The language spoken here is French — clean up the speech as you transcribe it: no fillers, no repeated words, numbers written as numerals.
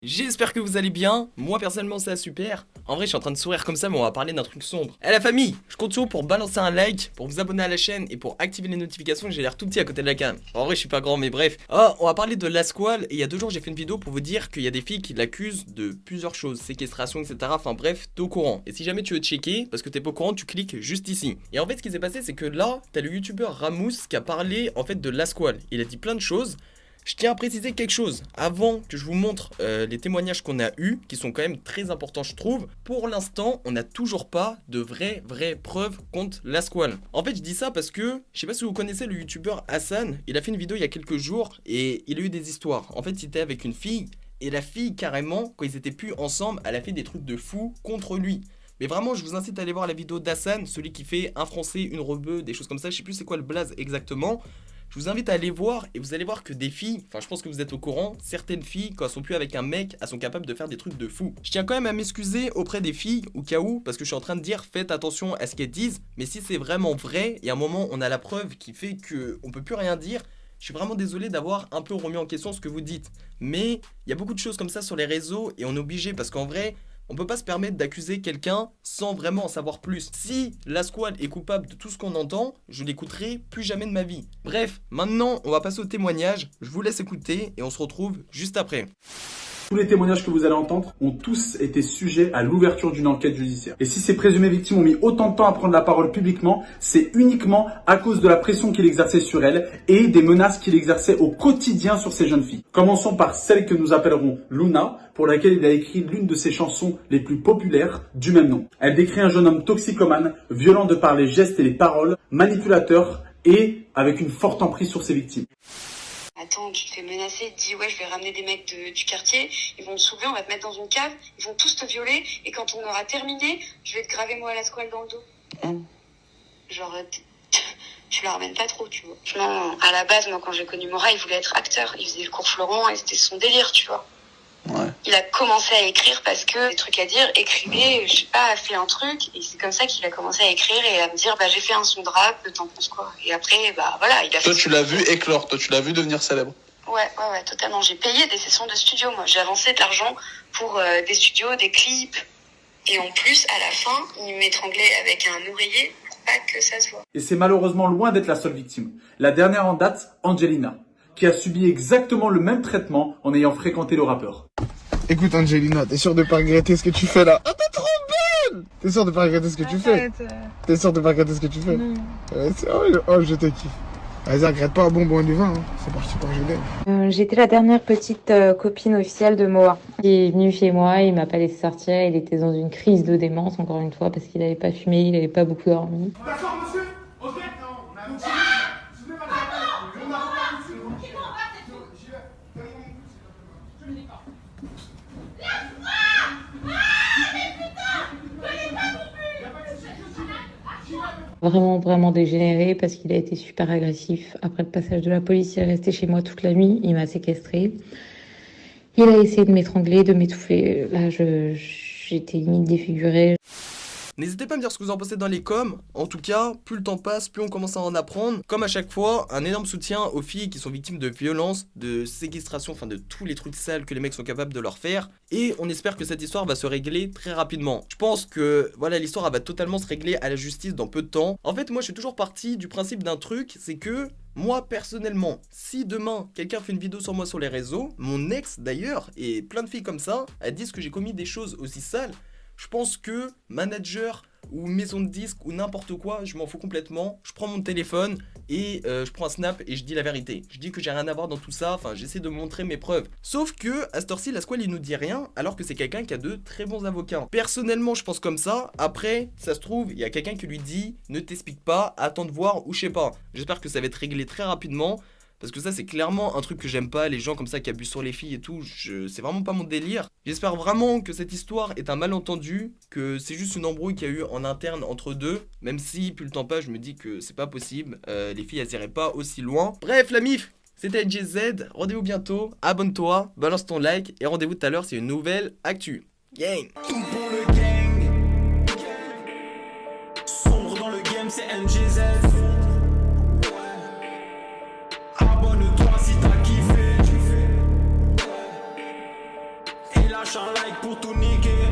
J'espère que vous allez bien, moi personnellement ça va super. En vrai je suis en train de sourire comme ça mais on va parler d'un truc sombre. Eh la famille, je compte sur vous pour balancer un like, pour vous abonner à la chaîne et pour activer les notifications, j'ai l'air tout petit à côté de la cam. En vrai je suis pas grand mais bref. Oh, on va parler de Lasquale et il y a 2 jours j'ai fait une vidéo pour vous dire qu'il y a des filles qui l'accusent de plusieurs choses, séquestration etc. Enfin bref, t'es au courant. Et si jamais tu veux checker, parce que t'es pas au courant, tu cliques juste ici. Et en fait ce qui s'est passé c'est que là, t'as le youtubeur Ramous qui a parlé en fait de Lasquale. Il a dit plein de choses. Je tiens à préciser quelque chose, avant que je vous montre les témoignages qu'on a eus, qui sont quand même très importants je trouve. Pour l'instant, on n'a toujours pas de vraies preuves contre Lasquale. En fait, je dis ça parce que, je sais pas si vous connaissez le youtubeur Hassan, il a fait une vidéo il y a quelques jours, et il a eu des histoires. En fait, il était avec une fille, et la fille, carrément, quand ils étaient plus ensemble, elle a fait des trucs de fou contre lui. Mais vraiment, je vous incite à aller voir la vidéo d'Hassan, celui qui fait un français, une rebeu, des choses comme ça, je sais plus c'est quoi le blaze exactement. Je vous invite à aller voir et vous allez voir que des filles, enfin je pense que vous êtes au courant, certaines filles quand elles sont plus avec un mec, elles sont capables de faire des trucs de fou. Je tiens quand même à m'excuser auprès des filles au cas où, parce que je suis en train de dire faites attention à ce qu'elles disent, mais si c'est vraiment vrai et à un moment on a la preuve qui fait que on peut plus rien dire, je suis vraiment désolé d'avoir un peu remis en question ce que vous dites. Mais il y a beaucoup de choses comme ça sur les réseaux et on est obligé parce qu'en vrai, on peut pas se permettre d'accuser quelqu'un sans vraiment en savoir plus. Si Lasquale est coupable de tout ce qu'on entend, je l'écouterai plus jamais de ma vie. Bref, maintenant on va passer au témoignage, je vous laisse écouter et on se retrouve juste après. Tous les témoignages que vous allez entendre ont tous été sujets à l'ouverture d'une enquête judiciaire. Et si ces présumées victimes ont mis autant de temps à prendre la parole publiquement, c'est uniquement à cause de la pression qu'il exerçait sur elles et des menaces qu'il exerçait au quotidien sur ces jeunes filles. Commençons par celle que nous appellerons Luna, pour laquelle il a écrit l'une de ses chansons les plus populaires du même nom. Elle décrit un jeune homme toxicomane, violent de par les gestes et les paroles, manipulateur et avec une forte emprise sur ses victimes. Attends, tu te fais menacer, dis ouais, je vais ramener des mecs du quartier, ils vont te soulever, on va te mettre dans une cave, ils vont tous te violer, et quand on aura terminé, je vais te graver moi à la squale dans le dos. Genre, tu la ramènes pas trop, tu vois. Non, à la base, moi quand j'ai connu Mora, il voulait être acteur, il faisait le cours Florent et c'était son délire, tu vois. Ouais. Il a commencé à écrire parce que des trucs à dire, écrivez, je sais pas, a fait un truc, et c'est comme ça qu'il a commencé à écrire et à me dire, bah j'ai fait un son de rap, t'en penses quoi? Et après, bah voilà, il a fait. Toi, tu l'as vu éclore, toi, tu l'as vu devenir célèbre. Ouais, totalement. J'ai payé des sessions de studio, moi. J'ai avancé de l'argent pour des studios, des clips. Et en plus, à la fin, il m'étranglait avec un oreiller pour pas que ça se voit. Et c'est malheureusement loin d'être la seule victime. La dernière en date, Angelina, qui a subi exactement le même traitement en ayant fréquenté le rappeur. Écoute Angelina, t'es sûre de pas regretter ce que tu fais là? Oh t'es trop belle! T'es sûre de pas regretter ce que tu fais? T'es sûre de pas regretter ce que tu fais? Non. Oh je te kiffe. Vas-y, regrette pas un bonbon et du vin, hein. C'est parti pour Julien. J'étais la dernière petite copine officielle de Moa. Il est venu chez moi, il m'a pas laissé sortir, il était dans une crise de démence encore une fois parce qu'il avait pas fumé, il avait pas beaucoup dormi. D'accord monsieur? Ok. Donc, soulevez votre appel. On a pas tout de suite. J'y vais. Donnez-moi mon pouce. Je me dis pas. Laisse-moi! Ah, mais putain! Donnez pas mon but! Y'a pas de soucis, j'y vais. Vraiment dégénéré parce qu'il a été super agressif. Après le passage de la police, il est resté chez moi toute la nuit, il m'a séquestré. Il a essayé de m'étrangler, de m'étouffer. Là, j'étais limite défigurée. N'hésitez pas à me dire ce que vous en pensez dans les coms. En tout cas, plus le temps passe, plus on commence à en apprendre. Comme à chaque fois, un énorme soutien aux filles qui sont victimes de violences, de séquestration, enfin de tous les trucs sales que les mecs sont capables de leur faire. Et on espère que cette histoire va se régler très rapidement. Je pense que voilà, l'histoire va totalement se régler à la justice dans peu de temps. En fait, moi je suis toujours parti du principe d'un truc, c'est que moi personnellement, si demain quelqu'un fait une vidéo sur moi sur les réseaux, mon ex d'ailleurs, et plein de filles comme ça, elles disent que j'ai commis des choses aussi sales. Je pense que manager ou maison de disque ou n'importe quoi, je m'en fous complètement. Je prends mon téléphone et je prends un snap et je dis la vérité. Je dis que j'ai rien à voir dans tout ça, enfin j'essaie de montrer mes preuves. Sauf que à cette heure-ci, Lasquale il nous dit rien alors que c'est quelqu'un qui a de très bons avocats. Personnellement, je pense comme ça. Après, ça se trouve, il y a quelqu'un qui lui dit ne t'explique pas, attends de voir ou je sais pas. J'espère que ça va être réglé très rapidement. Parce que ça c'est clairement un truc que j'aime pas, les gens comme ça qui abusent sur les filles et tout, c'est vraiment pas mon délire. J'espère vraiment que cette histoire est un malentendu, que c'est juste une embrouille qu'il y a eu en interne entre deux, même si plus le temps passe je me dis que c'est pas possible, les filles elles iraient pas aussi loin. Bref la mif, c'était NGZ, rendez-vous bientôt, abonne-toi, balance ton like et rendez-vous tout à l'heure c'est une nouvelle actu. Gang. Tout pour le gang. Sombre dans le game c'est NGZ. Abonne-toi si t'as kiffé. lâche un like pour tout niquer.